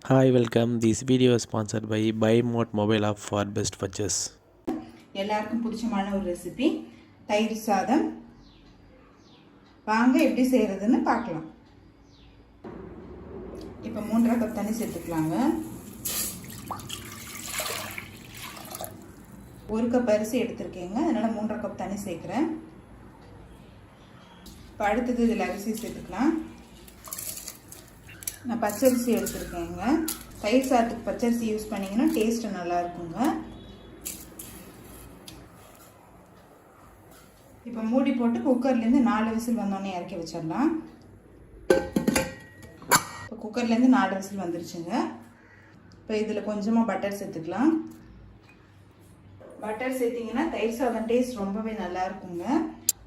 Hi, welcome. This video is sponsored by BuyMode mobile app for best purchase. எல்லாருக்கும் பிடிச்சமான ஒரு recipe தயிர் சாதம். வாங்க எப்படி செய்யறதுன்னு பார்க்கலாம். இப்போ 3.5 கப் தண்ணி சேர்த்துக்கலாங்க. 1 கப் அரிசி எடுத்துருக்கேங்க, அதனால 3.5 கப் தண்ணி சேர்க்குறேன். இப்போ அடுத்தது இதில் அரிசி சேர்த்துக்கலாம். நான் பச்சரிசி எடுத்துருக்கேங்க. தயிர் சாதத்துக்கு பச்சரிசி யூஸ் பண்ணிங்கன்னா டேஸ்ட்டு நல்லா இருக்குங்க. இப்போ மூடி போட்டு குக்கர்லேருந்து 4 விசில் வந்தோடனே இறக்கி வச்சிடலாம். இப்போ குக்கர்லேருந்து 4 விசில் வந்துருச்சுங்க. இப்போ இதில் கொஞ்சமாக பட்டர் சேர்த்துக்கலாம். பட்டர் சேர்த்திங்கன்னா தயிர் சாதம் டேஸ்ட் ரொம்பவே நல்லா இருக்குங்க.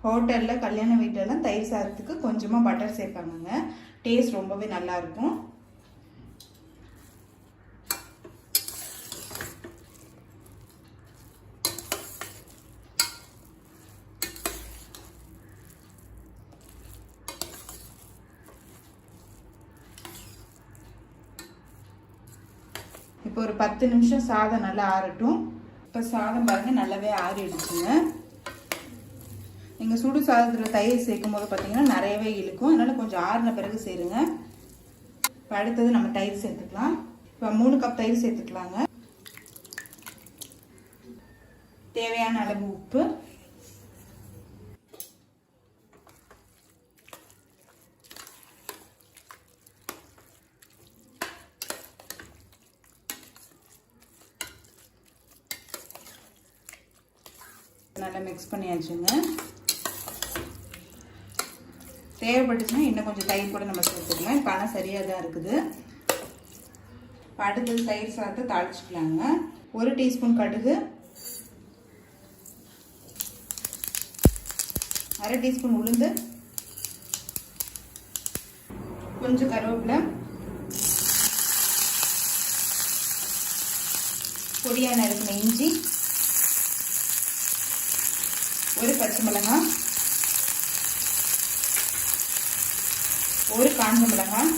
ஹோட்டலில் கல்யாண வீட்டிலலாம் தயிர் சாதத்துக்கு கொஞ்சமாக பட்டர் சேர்ப்பாங்க. டேஸ்ட் ரொம்பவே நல்லா இருக்கும். இப்போ ஒரு 10 நிமிஷம் சாதம் நல்லா ஆறட்டும். இப்போ சாதம் பாருங்க நல்லாவே ஆறிடுச்சுங்க. நீங்கள் சுடு சாதத்தில் தயிர் சேர்க்கும் போது பார்த்தீங்கன்னா நிறையவே இழுக்கும், அதனால கொஞ்சம் ஆறின பிறகு சேருங்க. இப்போ அடுத்தது நம்ம தயிர் சேர்த்துக்கலாம். இப்போ 3 கப் தயிர் சேர்த்துக்கலாங்க. தேவையான அளவு உப்பு, நல்லா மிக்ஸ் பண்ணியாச்சுங்க. தேவைப்பட்டுச்சுன்னா இன்னும் கொஞ்சம் தயிர் கூட நம்ம சேர்த்துக்கலாம். இப்போ ஆனால் சரியாக தான் இருக்குது. இப்போ அடுத்தது தயிர் சாதத்தை தாளிச்சுக்கலாங்க. 1 டீஸ்பூன் கடுகு, 1/2 டீஸ்பூன் உளுந்து, கொஞ்சம் கருவேப்பிலை, பொடியாக நறுக்கின இஞ்சி, 1 பச்சை மிளகாய், 1 காஞ்ச மிளகாய்,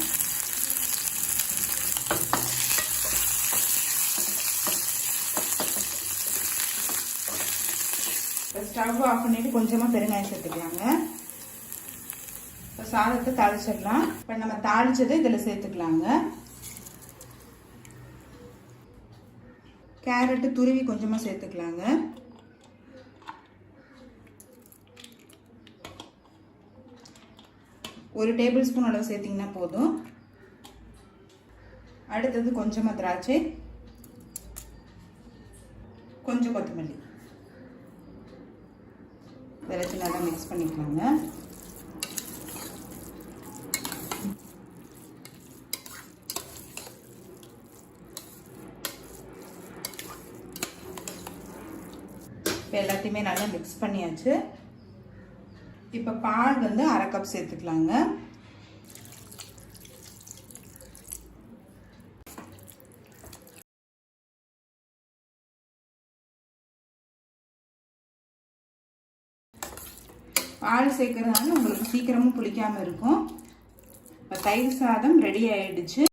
ஸ்டவ் ஆஃப் பண்ணிட்டு கொஞ்சமாக பெருங்காயம் சேர்த்துக்கலாங்க. இப்போ சாதத்தை தாளிச்சிடலாம். இப்போ நம்ம தாளிச்சதை இதில் சேர்த்துக்கலாங்க. கேரட்டு துருவி கொஞ்சமாக சேர்த்துக்கலாங்க. ஒரு டேபிள் ஸ்பூன் அளவு சேர்த்திங்கன்னா போதும். அடுத்தது கொஞ்சமாக திராட்சை, கொஞ்சம் கொத்தமல்லி எல்லாத்தையும் நல்லா மிக்ஸ் பண்ணிக்கலாங்க. இப்போ எல்லாத்தையுமே நல்லா மிக்ஸ் பண்ணியாச்சு. இப்போ பால் வந்து 1/2 கப் சேர்த்துக்கலாங்க. பால் சேர்க்கறதுனால உங்களுக்கு சீக்கிரமும் புளிக்காமல் இருக்கும். இப்போ தயிர் சாதம் ரெடி ஆயிடுச்சு.